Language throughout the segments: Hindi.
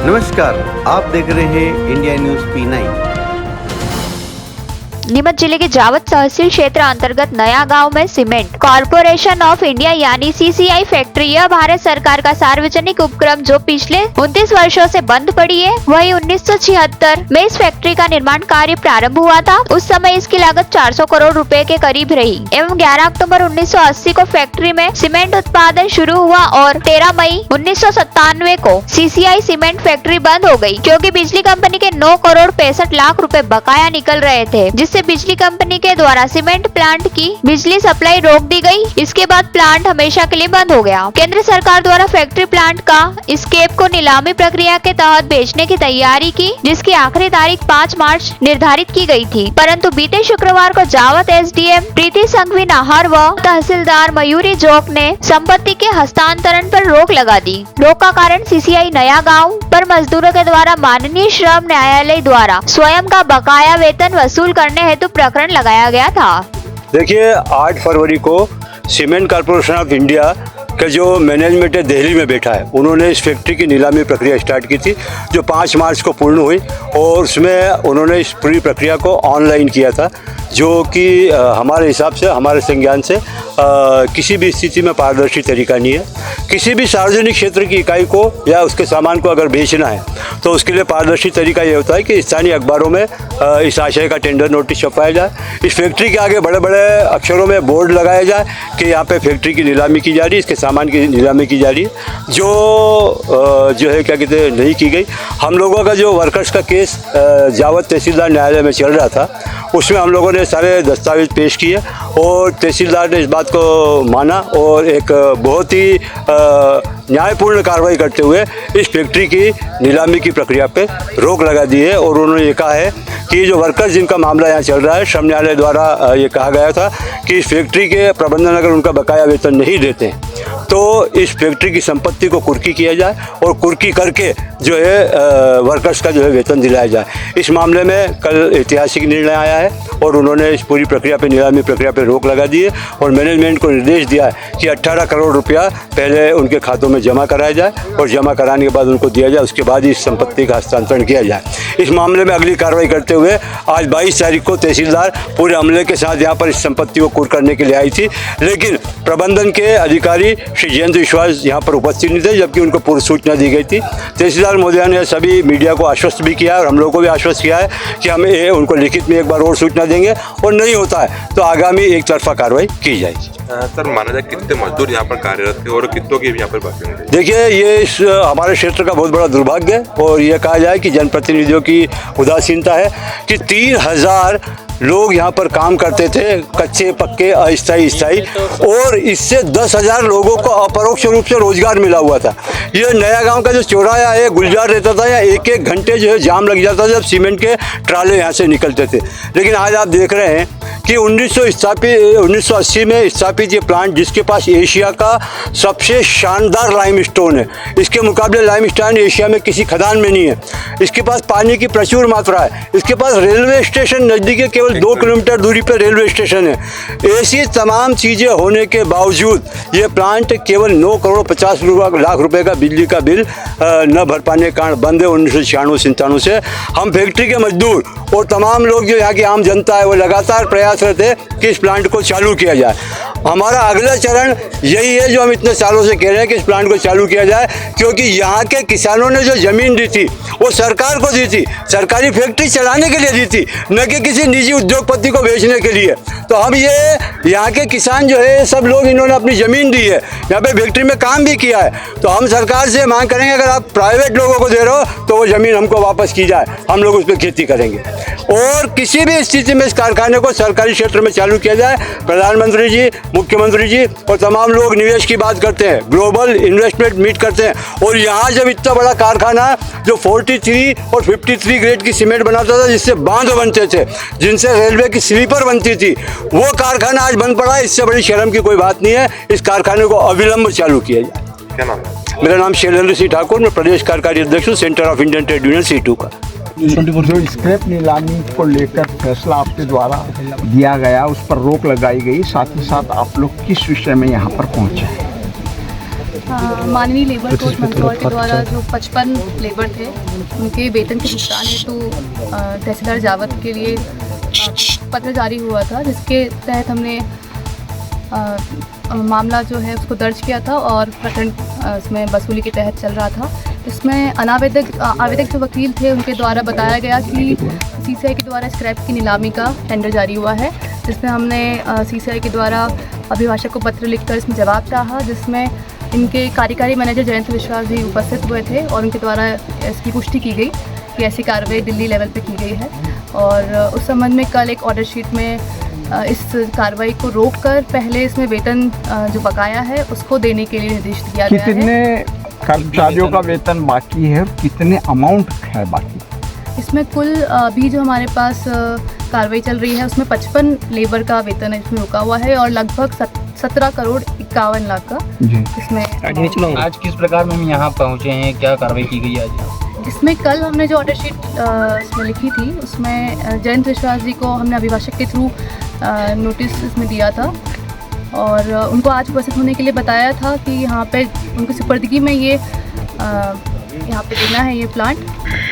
नमस्कार, आप देख रहे हैं इंडिया न्यूज P9। नीमच जिले के जावद तहसील क्षेत्र अंतर्गत नया गांव में सीमेंट कॉरपोरेशन ऑफ इंडिया यानी CCI फैक्ट्री, यह भारत सरकार का सार्वजनिक उपक्रम जो पिछले 29 वर्षों से बंद पड़ी है। वही 1976 में इस फैक्ट्री का निर्माण कार्य प्रारंभ हुआ था। उस समय इसकी लागत 400 करोड़ रुपए के करीब रही एवं 11 अक्टूबर 1980 को फैक्ट्री में सीमेंट उत्पादन शुरू हुआ और 13 मई 1997 को CCI सीमेंट फैक्ट्री बंद हो गई, क्योंकि बिजली कंपनी के 9 करोड़ 65 लाख रुपए बकाया निकल रहे थे, जिससे बिजली कंपनी के द्वारा सीमेंट प्लांट की बिजली सप्लाई रोक दी गई। इसके बाद प्लांट हमेशा के लिए बंद हो गया। केंद्र सरकार द्वारा फैक्ट्री प्लांट का स्केप को नीलामी प्रक्रिया के तहत बेचने की तैयारी की, जिसकी आखिरी तारीख 5 मार्च निर्धारित की गई थी, परंतु बीते शुक्रवार को जावद SDM प्रीति संघवी नाहर व तहसीलदार मयूरी जोक ने संपत्ति के हस्तांतरण पर रोक लगा दी। रोक का कारण CCI नया गाँव पर मजदूरों के द्वारा माननीय श्रम न्यायालय द्वारा स्वयं का बकाया वेतन वसूल करने हेतु प्रकरण लगाया गया था। देखिए, 8 फरवरी को सीमेंट कॉरपोरेशन ऑफ इंडिया का जो मैनेजमेंट है दिल्ली में बैठा है, उन्होंने इस फैक्ट्री की नीलामी प्रक्रिया स्टार्ट की थी, जो 5 मार्च को पूर्ण हुई और उसमें उन्होंने इस पूरी प्रक्रिया को ऑनलाइन किया था, जो कि हमारे हिसाब से, हमारे संज्ञान से किसी भी स्थिति में पारदर्शी तरीका नहीं है। किसी भी सार्वजनिक क्षेत्र की इकाई को या उसके सामान को अगर बेचना है तो उसके लिए पारदर्शी तरीका ये होता है कि स्थानीय अखबारों में इस आशय का टेंडर नोटिस छपाया जाए, इस फैक्ट्री के आगे बड़े बड़े अक्षरों में बोर्ड लगाया जाए कि यहाँ पे फैक्ट्री की नीलामी की जा रही है, इसके सामान की नीलामी की जा रही है, जो है क्या कहते हैं नहीं की गई। हम लोगों का जो वर्कर्स का केस जावद तहसीलदार न्यायालय में चल रहा था, उसमें हम लोगों ने सारे दस्तावेज पेश किए और तहसीलदार ने इस बात को माना और एक बहुत ही न्यायपूर्ण कार्रवाई करते हुए इस फैक्ट्री की नीलामी की प्रक्रिया पे रोक लगा दी है। और उन्होंने ये कहा है कि जो वर्कर्स जिनका मामला यहाँ चल रहा है, श्रम न्यायालय द्वारा ये कहा गया था कि इस फैक्ट्री के प्रबंधन अगर उनका बकाया वेतन नहीं देते हैं तो इस फैक्ट्री की संपत्ति को कुर्की किया जाए और कुर्की करके जो है वर्कर्स का जो है वेतन दिलाया जाए। इस मामले में कल ऐतिहासिक निर्णय आया है और उन्होंने इस पूरी प्रक्रिया पे, नीलामी प्रक्रिया पे रोक लगा दी है और मैनेजमेंट को निर्देश दिया है कि 18 करोड़ रुपया पहले उनके खातों में जमा कराया जाए और जमा कराने के बाद उनको दिया जाए, उसके बाद इस संपत्ति का हस्तांतरण किया जाए। इस मामले में अगली कार्रवाई करते हुए आज 22 तारीख को तहसीलदार पूरे अमले के साथ यहाँ पर इस संपत्ति को कुर्क करने के लिए आई थी, लेकिन प्रबंधन के अधिकारी श्री जयंत विश्वास यहाँ पर उपस्थित नहीं थे, जबकि उनको पूर्व सूचना दी गई थी। तहसीलदार महोदय ने सभी मीडिया को आश्वस्त भी किया है और हम लोगों को भी आश्वस्त किया है कि हम उनको लिखित में एक बार और सूचना देंगे और नहीं होता है तो आगामी एक तरफा कार्रवाई की जाएगी। सर, माना जाए कितने मजदूर यहाँ पर कार्यरत थे और कितनों की यहाँ पर बाकी होंगे? देखिए, ये इस हमारे क्षेत्र का बहुत बड़ा दुर्भाग्य है और ये कहा जाए कि जनप्रतिनिधियों की उदासीनता है कि 3000 लोग यहाँ पर काम करते थे, कच्चे पक्के अस्थायी स्थायी, और इससे 10,000 लोगों को अपरोक्ष रूप से रोजगार मिला हुआ था। ये नया गांव का जो चौराहा है, गुलजार रहता था, या एक घंटे जो है जाम लग जाता था जब सीमेंट के ट्राले यहाँ से निकलते थे। लेकिन आज आप देख रहे हैं कि 1980 में स्थापित ये प्लांट, जिसके पास एशिया का सबसे शानदार लाइमस्टोन है, इसके मुकाबले लाइमस्टोन एशिया में किसी खदान में नहीं है, इसके पास पानी की प्रचुर मात्रा है, इसके पास रेलवे स्टेशन नज़दीक है, केवल 2 किलोमीटर दूरी पर रेलवे स्टेशन है। ऐसी तमाम चीज़ें होने के बावजूद ये प्लांट केवल 9 करोड़ 50 लाख रुपए का बिजली का बिल न भर पाने के कारण बंद है 1996-97 से। हम फैक्ट्री के मजदूर और तमाम लोग जो यहाँ की आम जनता है वो लगातार प्रयासरत है कि इस प्लांट को चालू किया जाए। हमारा अगला चरण यही है जो हम इतने सालों से कह रहे हैं कि इस प्लांट को चालू किया जाए, क्योंकि यहाँ के किसानों ने जो ज़मीन दी थी वो सरकार को दी थी, सरकारी फैक्ट्री चलाने के लिए दी थी, न कि किसी निजी उद्योगपति को बेचने के लिए। तो हम ये यहाँ के किसान जो है सब लोग, इन्होंने अपनी ज़मीन दी है, यहाँ पे फैक्ट्री में काम भी किया है, तो हम सरकार से मांग करेंगे अगर आप प्राइवेट लोगों को दे रहे हो तो वो ज़मीन हमको वापस की जाए, हम लोग उस पर खेती करेंगे और किसी भी स्थिति में इस कारखाने को सरकारी क्षेत्र में चालू किया जाए। प्रधानमंत्री जी, मुख्यमंत्री जी और तमाम लोग निवेश की बात करते हैं, ग्लोबल इन्वेस्टमेंट मीट करते हैं, और यहाँ जब इतना बड़ा कारखाना जो 43 और 53 ग्रेड की सीमेंट बनाता था, जिससे बांध बनते थे, जिनसे रेलवे की स्लीपर बनती थी, वो कारखाना आज बंद पड़ा है। इससे बड़ी शर्म की कोई बात नहीं है। इस कारखाने को अविलंब चालू किया जाए। क्या नाम है? मेरा नाम शैलेंद्र सिंह ठाकुर, मैं प्रदेश कार्यकारी अध्यक्ष हूँ centre of Indian trade union C2 का। जो स्क्रैप नीलामी को लेकर फैसला आपके द्वारा दिया गया, उस पर रोक लगाई गई, साथ ही साथ आप लोग किस विषय में यहाँ पर पहुँचे? माननीय लेबर कोर्ट मंदसौर के द्वारा जो 55 लेबर थे उनके वेतन के भुगतान हेतु तहसीलदार जावत के लिए पत्र जारी हुआ था, जिसके तहत हमने मामला जो है उसको दर्ज किया था और प्रकरण इसमें वसूली के तहत चल रहा था। इसमें आवेदक जो वकील थे उनके द्वारा बताया गया कि सीसीआई के द्वारा स्क्रैप की नीलामी का टेंडर जारी हुआ है, जिसमें हमने सीसीआई के द्वारा अभिभाषक को पत्र लिखकर इसमें जवाब चाहा, जिसमें इनके कार्यकारी मैनेजर जयंत विश्वास जी उपस्थित हुए थे और उनके द्वारा इसकी पुष्टि की गई कि ऐसी कार्रवाई दिल्ली लेवल पे की गई है। और उस संबंध में कल एक ऑर्डर शीट में इस कार्रवाई को रोककर पहले इसमें वेतन जो बकाया है उसको देने के लिए निर्देश दिया गया है। कितने कर्मचारियों का वेतन बाकी है, कितने अमाउंट है बाकी? इसमें कुल अभी जो हमारे पास कार्रवाई चल रही है उसमें 55 लेबर का वेतन इसमें रुका हुआ है और लगभग 17 करोड़ 51 लाख का इसमें। आज किस प्रकार में हम यहाँ पहुँचे हैं, क्या कार्रवाई की गई आज? इसमें कल हमने जो ऑर्डर शीट इसमें लिखी थी उसमें जयंत विश्वास जी को हमने अभिभाषक के थ्रू नोटिस इसमें दिया था और उनको आज उपस्थित होने के लिए बताया था कि यहाँ पे उनकी सुपर्दगी में ये यहाँ पे देना है ये प्लांट,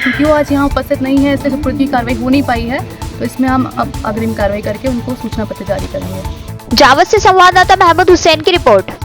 क्योंकि वो आज यहाँ उपस्थित नहीं है इसलिए सुपर्दगी की कार्रवाई हो नहीं पाई है, तो इसमें हम अब अग्रिम कार्रवाई करके उनको सूचना पत्र जारी करेंगे। जावत से संवाददाता महमूद हुसैन की रिपोर्ट।